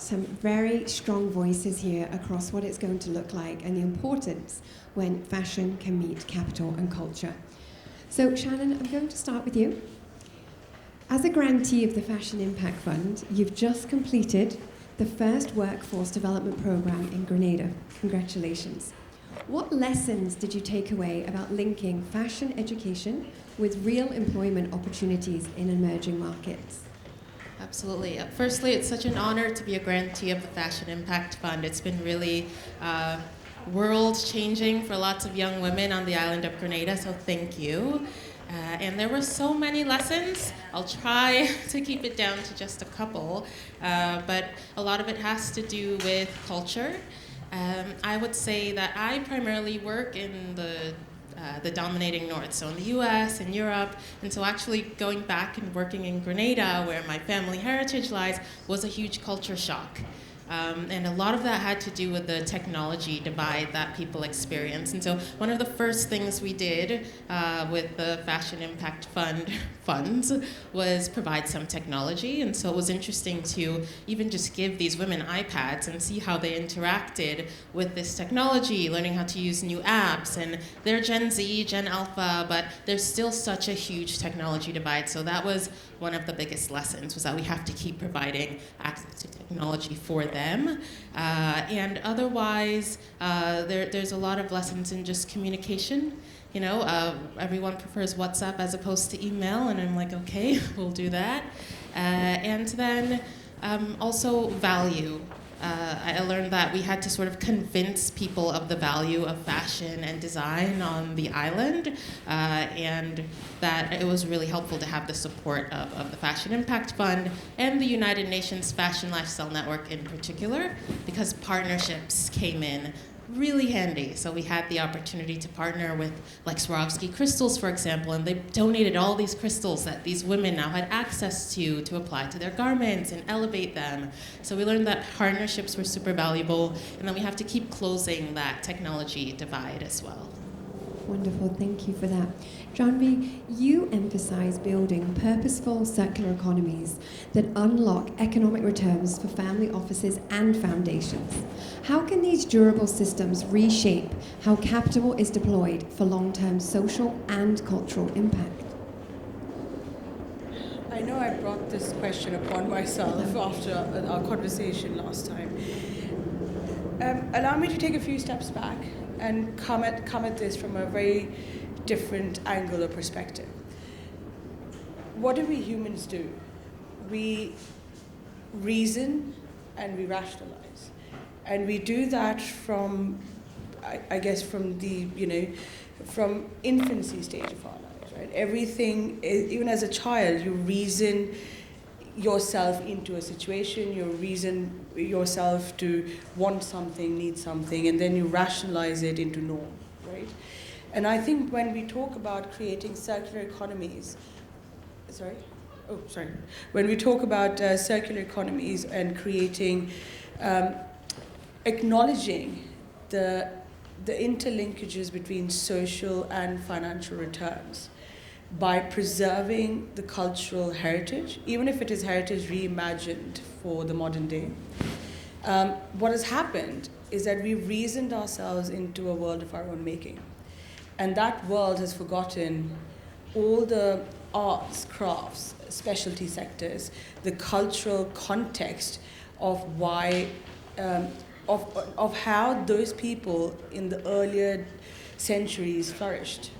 some very strong voices here across what it's going to look like and the importance when fashion can meet capital and culture. So Shannen, I'm going to start with you. As a grantee of the Fashion Impact Fund, you've just completed the first workforce development program in Grenada. Congratulations. What lessons did you take away about linking fashion education with real employment opportunities in emerging markets? Absolutely. Firstly, it's such an honor to be a grantee of the Fashion Impact Fund. It's been really world-changing for lots of young women on the island of Grenada, so thank you. And there were so many lessons. I'll try to keep it down to just a couple, but a lot of it has to do with culture. I would say that I primarily work in the dominating north, so in the US and Europe, and so actually going back and working in Grenada, where my family heritage lies, was a huge culture shock. And a lot of that had to do with the technology divide that people experience. And so one of the first things we did with the Fashion Impact funds was provide some technology. And so it was interesting to even just give these women iPads and see how they interacted with this technology, learning how to use new apps. And they're Gen Z, Gen Alpha, but there's still such a huge technology divide. So that was one of the biggest lessons, was that we have to keep providing access to technology for them. And otherwise, there's a lot of lessons in just communication. You know, everyone prefers WhatsApp as opposed to email, and I'm like, okay, we'll do that. And then also value. I learned that we had to sort of convince people of the value of fashion and design on the island, and that it was really helpful to have the support of the Fashion Impact Fund and the United Nations Fashion Lifestyle Network in particular, because partnerships came in really handy. So we had the opportunity to partner with like Swarovski crystals, for example, and they donated all these crystals that these women now had access to apply to their garments and elevate them. So we learned that partnerships were super valuable, and then we have to keep closing that technology divide as well. Wonderful, thank you for that. Jahnavi, you emphasize building purposeful circular economies that unlock economic returns for family offices and foundations. How can these durable systems reshape how capital is deployed for long-term social and cultural impact? I know I brought this question upon myself after our conversation last time. Allow me to take a few steps back and come at this from a very different angle or perspective. What do we humans do? We reason and we rationalize. And we do that from, I guess, from the, from infancy stage of our lives, right? Everything, even as a child, you reason yourself into a situation, you reason yourself to want something, need something, and then you rationalize it into norm, right? And I think when we talk about creating circular economies, when we talk about circular economies and creating, acknowledging the interlinkages between social and financial returns, by preserving the cultural heritage, even if it is heritage reimagined for the modern day. What has happened is that we've reasoned ourselves into a world of our own making. And that world has forgotten all the arts, crafts, specialty sectors, the cultural context of why, of how those people in the earlier centuries flourished.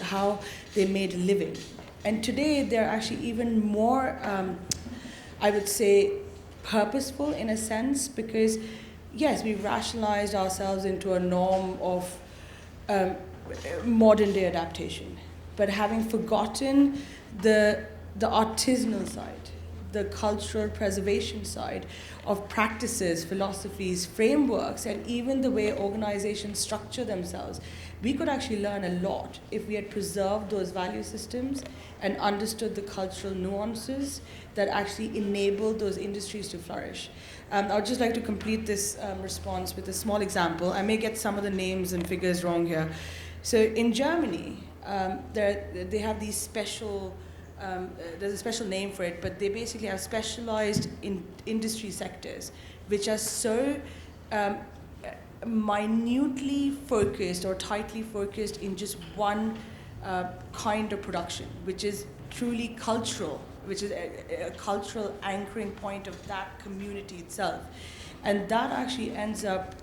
How they made a living. And today they're actually even more, I would say, purposeful in a sense, because yes, we rationalized ourselves into a norm of modern day adaptation, but having forgotten the artisanal side, the cultural preservation side of practices, philosophies, frameworks, and even the way organizations structure themselves. We could actually learn a lot if we had preserved those value systems and understood the cultural nuances that actually enabled those industries to flourish. I would just like to complete this response with a small example. I may get some of the names and figures wrong here. So in Germany, they have these special there's a special name for it, but they basically have specialized in industry sectors, which are so minutely focused or tightly focused in just one kind of production, which is truly cultural, which is a cultural anchoring point of that community itself. And that actually ends up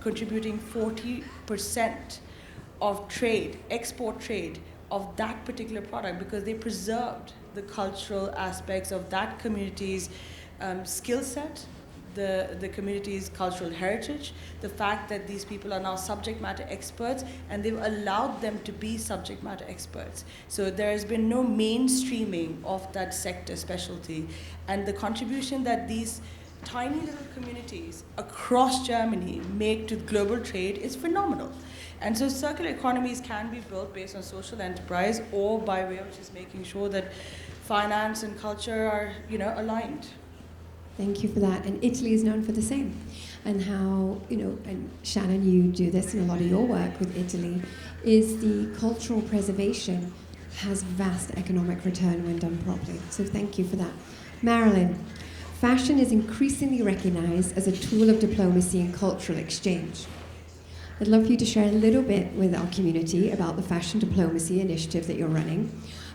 contributing 40% of trade, export trade, of that particular product, because they preserved the cultural aspects of that community's skill set, the community's cultural heritage, the fact that these people are now subject matter experts, and they've allowed them to be subject matter experts. So there has been no mainstreaming of that sector specialty, and the contribution that these tiny little communities across Germany make to global trade is phenomenal. And so circular economies can be built based on social enterprise, or by way of just making sure that finance and culture are, aligned. Thank you for that. And Italy is known for the same. And how, and Shannen, you do this in a lot of your work with Italy, is the cultural preservation has vast economic return when done properly. So thank you for that. Marilin, fashion is increasingly recognized as a tool of diplomacy and cultural exchange. I'd love for you to share a little bit with our community about the fashion diplomacy initiative that you're running,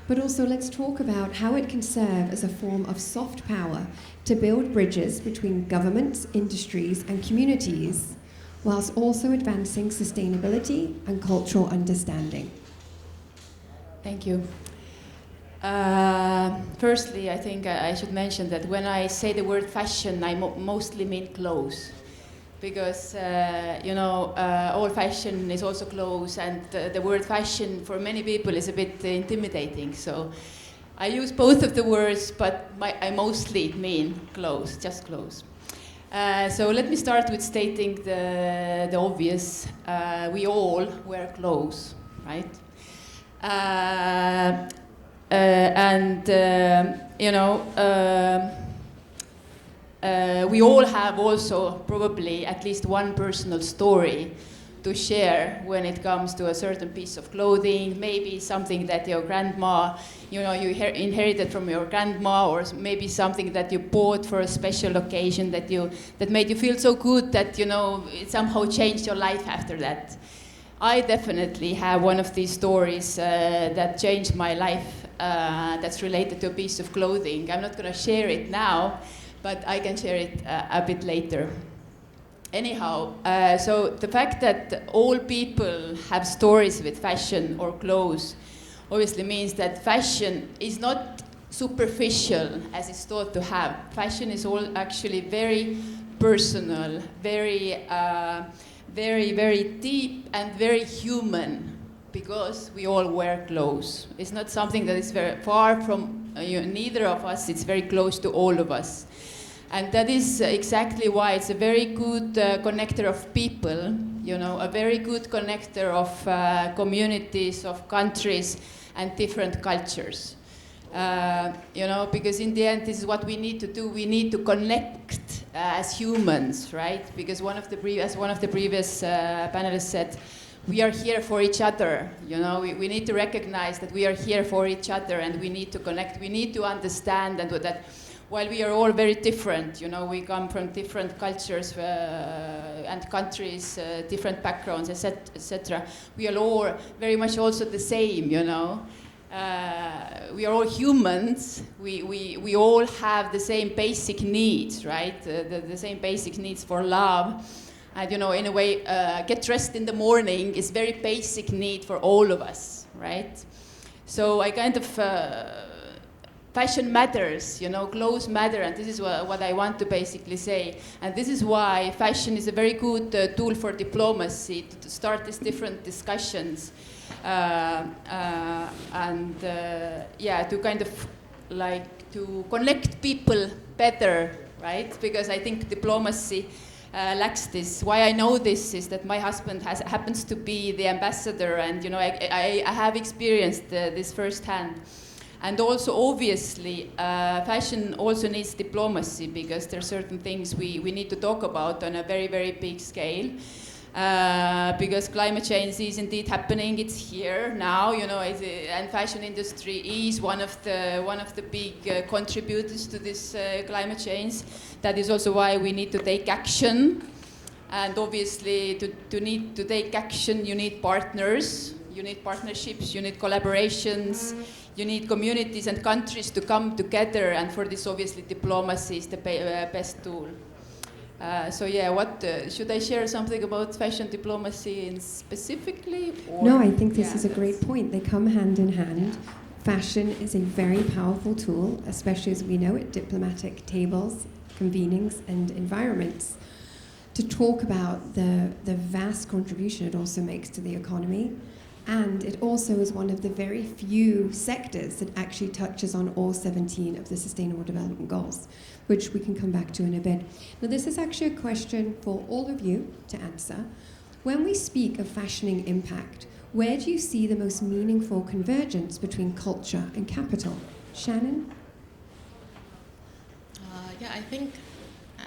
but also let's talk about how it can serve as a form of soft power to build bridges between governments, industries, and communities, whilst also advancing sustainability and cultural understanding. Thank you. Firstly, I think I should mention that when I say the word fashion, I mostly mean clothes. Because, all fashion is also clothes, and the word fashion for many people is a bit intimidating. So I use both of the words, but I mostly mean clothes, just clothes. So let me start with stating the obvious. We all wear clothes, right? We all have also probably at least one personal story to share when it comes to a certain piece of clothing, maybe something that your grandma, you inherited from your grandma, or maybe something that you bought for a special occasion that made you feel so good that, it somehow changed your life after that. I definitely have one of these stories that changed my life that's related to a piece of clothing. I'm not going to share it now, but I can share it a bit later. Anyhow, so the fact that all people have stories with fashion or clothes obviously means that fashion is not superficial as it's thought to have. Fashion is all actually very personal, very, very deep and very human, because we all wear clothes. It's not something that is very far from neither of us. It's very close to all of us. And that is exactly why it's a very good connector of people, a very good connector of communities, of countries, and different cultures. Because in the end, this is what we need to do. We need to connect as humans, right? Because as one of the previous panelists said, we are here for each other. We need to recognize that we are here for each other, and we need to connect. We need to understand that while we are all very different, we come from different cultures and countries, different backgrounds, etc. We are all very much also the same, We are all humans. We all have the same basic needs, right? The same basic needs for love. And, in a way, get dressed in the morning is very basic need for all of us, right? So I kind of... fashion matters, clothes matter, and this is what I want to basically say. And this is why fashion is a very good tool for diplomacy, to start these different discussions. To kind of to connect people better, right? Because I think diplomacy lacks this. Why I know this is that my husband happens to be the ambassador, and I have experienced this firsthand. And also, obviously, fashion also needs diplomacy, because there are certain things we need to talk about on a very, very big scale. because climate change is indeed happening. It's here now, and fashion industry is one of the big contributors to this climate change. That is also why we need to take action. And obviously, to need to take action, you need partners, you need partnerships, you need collaborations, you need communities and countries to come together. And for this, obviously, diplomacy is the best tool. What should I share something about fashion diplomacy specifically? No, I think this is a great point. They come hand in hand. Fashion is a very powerful tool, especially as we know at diplomatic tables, convenings, and environments, to talk about the vast contribution it also makes to the economy. And it also is one of the very few sectors that actually touches on all 17 of the Sustainable Development Goals, which we can come back to in a bit. Now, this is actually a question for all of you to answer. When we speak of fashioning impact, where do you see the most meaningful convergence between culture and capital? Shannen? I think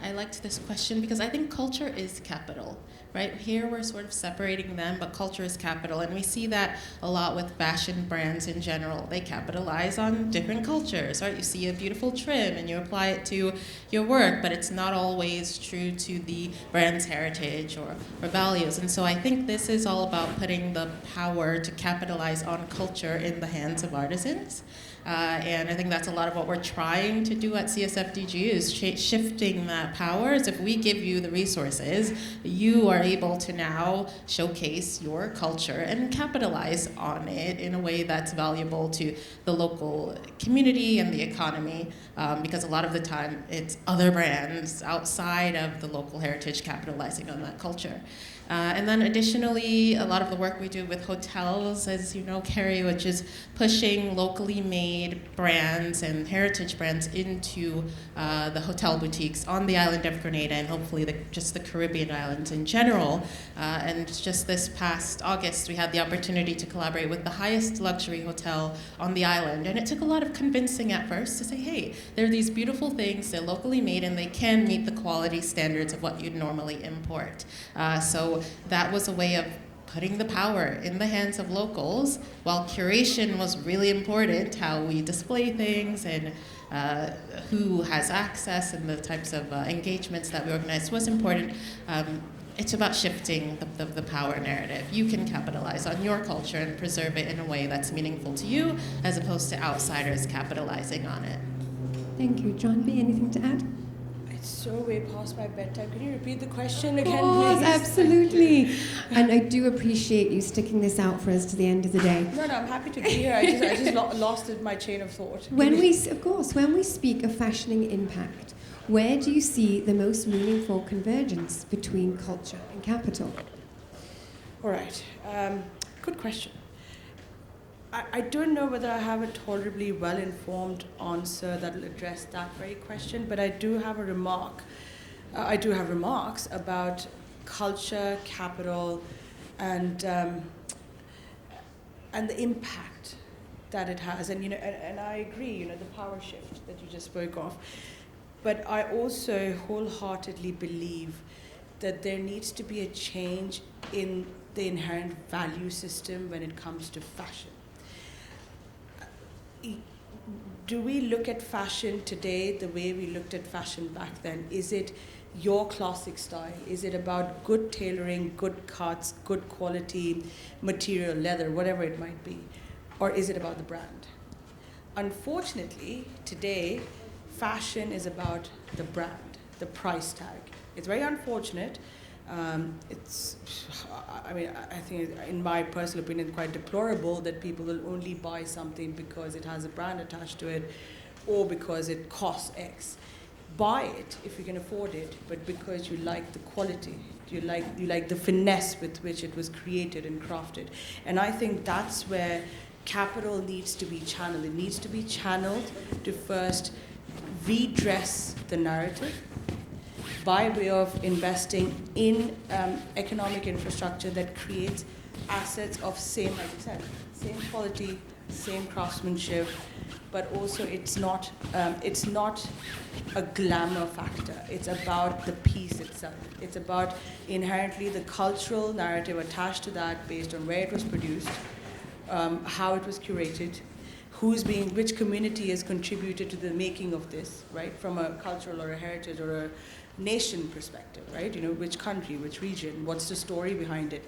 I liked this question because I think culture is capital, right? Here we're sort of separating them, but culture is capital. And we see that a lot with fashion brands in general. They capitalize on different cultures, right? You see a beautiful trim and you apply it to your work, but it's not always true to the brand's heritage or values. And so I think this is all about putting the power to capitalize on culture in the hands of artisans. And I think that's a lot of what we're trying to do at CSFDG is shifting that power. As if we give you the resources, you are able to now showcase your culture and capitalize on it in a way that's valuable to the local community and the economy, because a lot of the time it's other brands outside of the local heritage capitalizing on that culture. And then additionally, a lot of the work we do with hotels, as you know, Kerry, which is pushing locally made brands and heritage brands into the hotel boutiques on the island of Grenada and hopefully just the Caribbean islands in general. And just this past August, we had the opportunity to collaborate with the highest luxury hotel on the island. And it took a lot of convincing at first to say, hey, there are these beautiful things, they're locally made, and they can meet the quality standards of what you'd normally import. So that was a way of putting the power in the hands of locals, while curation was really important, how we display things and who has access and the types of engagements that we organize was important. It's about shifting the power narrative. You can capitalize on your culture and preserve it in a way that's meaningful to you, as opposed to outsiders capitalizing on it. Thank you. Jahnavi, anything to add? It's so way past my bedtime. Can you repeat the question again, Of course, please? Absolutely. And I do appreciate you sticking this out for us to the end of the day. No, I'm happy to be here. I just lost my chain of thought. When we speak of fashioning impact, where do you see the most meaningful convergence between culture and capital? All right. Good question. I don't know whether I have a tolerably well-informed answer that will address that very question, but I do have a remark. I do have remarks about culture, capital, and the impact that it has. And and I agree. The power shift that you just spoke of. But I also wholeheartedly believe that there needs to be a change in the inherent value system when it comes to fashion. Do we look at fashion today the way we looked at fashion back then? Is it your classic style? Is it about good tailoring, good cuts, good quality material, leather, whatever it might be? Or is it about the brand? Unfortunately, today, fashion is about the brand, the price tag. It's very unfortunate. I think, in my personal opinion, quite deplorable that people will only buy something because it has a brand attached to it or because it costs X. Buy it if you can afford it, but because you like the quality, you like the finesse with which it was created and crafted. And I think that's where capital needs to be channeled. It needs to be channeled to first redress the narrative by way of investing in economic infrastructure that creates assets of same, like you said, same quality, same craftsmanship, but also it's not a glamour factor. It's about the piece itself. It's about inherently the cultural narrative attached to that based on where it was produced, how it was curated, which community has contributed to the making of this, right? From a cultural or a heritage or a nation perspective, right? You know, which country, which region, what's the story behind it?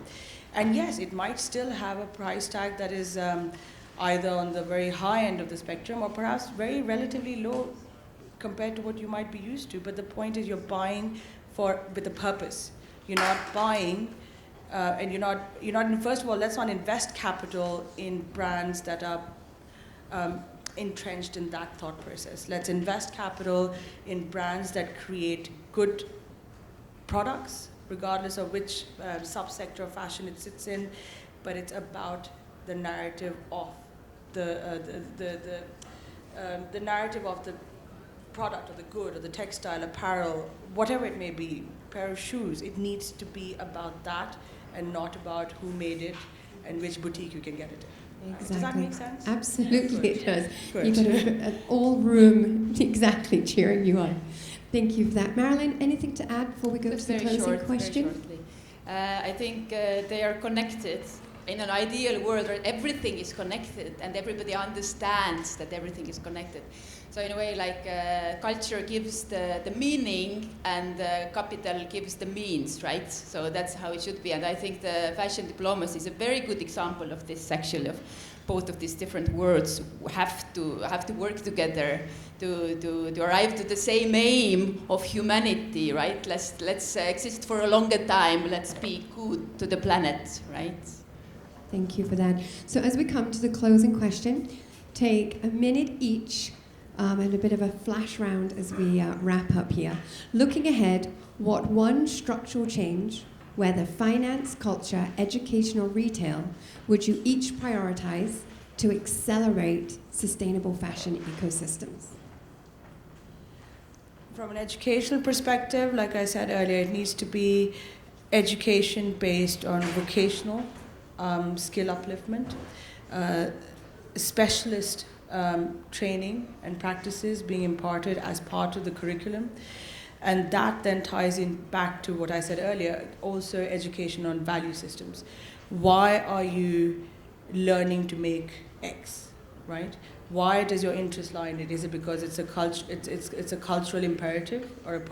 And yes, it might still have a price tag that is either on the very high end of the spectrum or perhaps very relatively low compared to what you might be used to. But the point is you're buying with a purpose. You're not buying and you're not, first of all, let's not invest capital in brands that are entrenched in that thought process. Let's invest capital in brands that create good products, regardless of which subsector of fashion it sits in, but it's about the narrative of the narrative of the product or the good or the textile, apparel, whatever it may be, pair of shoes. It needs to be about that and not about who made it and which boutique you can get it in. Exactly. Does that make sense? Absolutely, it does. Good. You've got an all-room exactly cheering you on. Thank you for that. Marilyn, anything to add before we go to the closing question? Very shortly. I think they are connected. In an ideal world where everything is connected and everybody understands that everything is connected. So in a way, like culture gives the meaning and capital gives the means, right? So that's how it should be. And I think the fashion diplomacy is a very good example of this, actually, of both of these different words have to work together to arrive to the same aim of humanity, right? Let's exist for a longer time. Let's be good to the planet, right? Thank you for that. So as we come to the closing question, take a minute each and a bit of a flash round as we wrap up here. Looking ahead, what one structural change, whether finance, culture, education or retail, would you each prioritize to accelerate sustainable fashion ecosystems? From an educational perspective, like I said earlier, it needs to be education based on vocational skill upliftment, specialist training and practices being imparted as part of the curriculum. And that then ties in back to what I said earlier, also education on value systems. Why are you learning to make X, right? Why does your interest lie in it? Is it because it's a cultural imperative or it's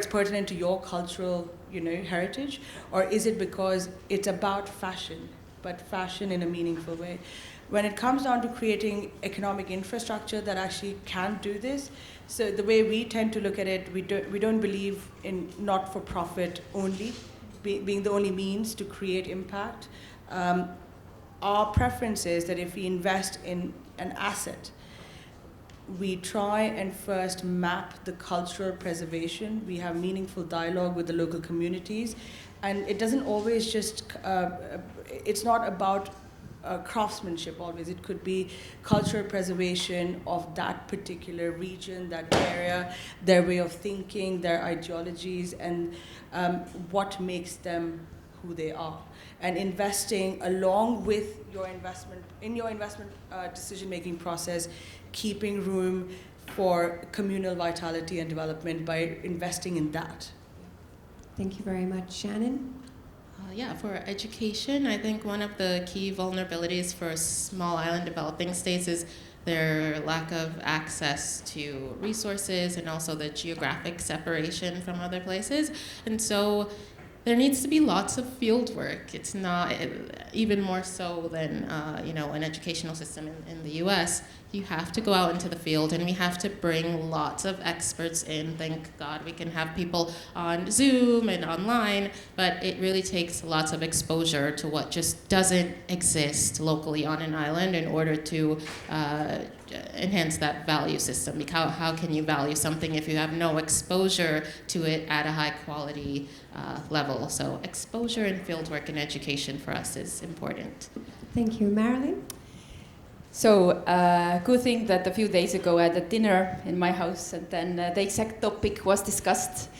pertinent to your cultural, heritage? Or is it because it's about fashion, but fashion in a meaningful way? When it comes down to creating economic infrastructure that actually can do this, so the way we tend to look at it, we don't believe in not-for-profit only, being the only means to create impact. Our preference is that if we invest in an asset, we try and first map the cultural preservation. We have meaningful dialogue with the local communities. And it doesn't always just, it's not about craftsmanship always. It could be cultural preservation of that particular region, that area, their way of thinking, their ideologies, and what makes them who they are. And investing along with your investment, decision-making process, keeping room for communal vitality and development by investing in that. Thank you very much. Shannen? For education, I think one of the key vulnerabilities for small island developing states is their lack of access to resources and also the geographic separation from other places. And so there needs to be lots of field work. It's not, even more so than an educational system in the US. You have to go out into the field and we have to bring lots of experts in. Thank God we can have people on Zoom and online, but it really takes lots of exposure to what just doesn't exist locally on an island in order to enhance that value system. How can you value something if you have no exposure to it at a high quality level? So exposure and fieldwork and education for us is important. Thank you. Marilin? So, good thing that a few days ago I had a dinner in my house and then the exact topic was discussed.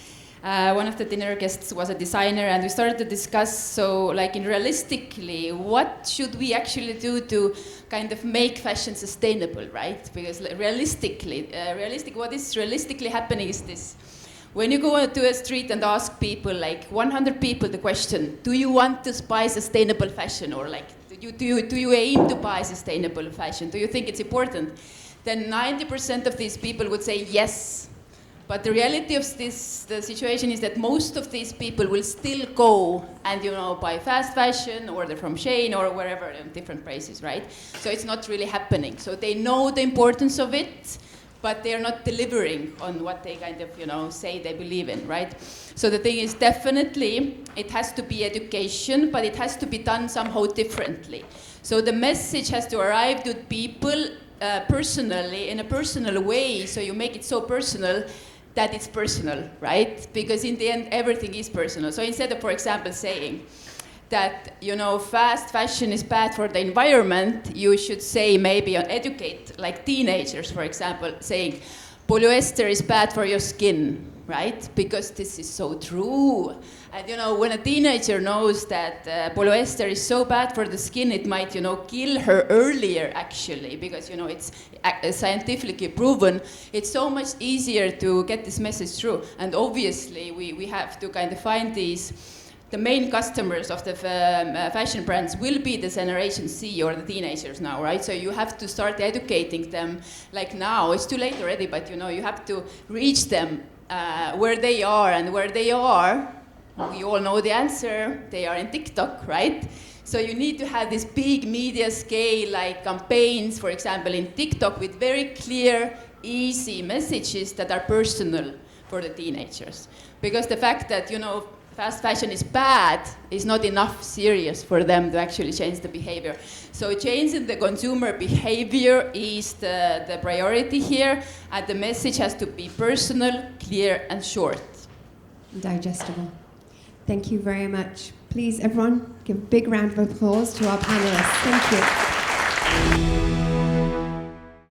One of the dinner guests was a designer, and we started to discuss, so like in realistically, what should we actually do to kind of make fashion sustainable, right? Because realistically, what is realistically happening is this. When you go to a street and ask people, like 100 people, the question, do you want to buy sustainable fashion? Or like, do you aim to buy sustainable fashion? Do you think it's important? Then 90% of these people would say yes. But the reality of the situation is that most of these people will still go and, buy fast fashion, order from Shein or wherever in different places, right? So it's not really happening. So they know the importance of it, but they're not delivering on what they kind of, say they believe in, right? So the thing is, definitely, it has to be education, but it has to be done somehow differently. So the message has to arrive to people personally, in a personal way, so you make it so personal that it's personal, right? Because in the end, everything is personal. So instead of, for example, saying that, fast fashion is bad for the environment, you should say, maybe educate, like teenagers, for example, saying, polyester is bad for your skin, right? Because this is so true. And, when a teenager knows that polyester is so bad for the skin, it might, kill her earlier, actually, because, it's scientifically proven. It's so much easier to get this message through. And obviously, we have to kind of find the main customers of the fashion brands will be the Generation C or the teenagers now, right? So you have to start educating them, like now. It's too late already, but, you have to reach them where they are, and where they are, we all know the answer, they are in TikTok, right? So you need to have this big media scale, like campaigns, for example, in TikTok with very clear, easy messages that are personal for the teenagers. Because the fact that, fast fashion is bad is not enough serious for them to actually change the behavior. So changing the consumer behavior is the priority here, and the message has to be personal, clear, and short. Digestible. Thank you very much. Please, everyone, give a big round of applause to our panelists. Thank you.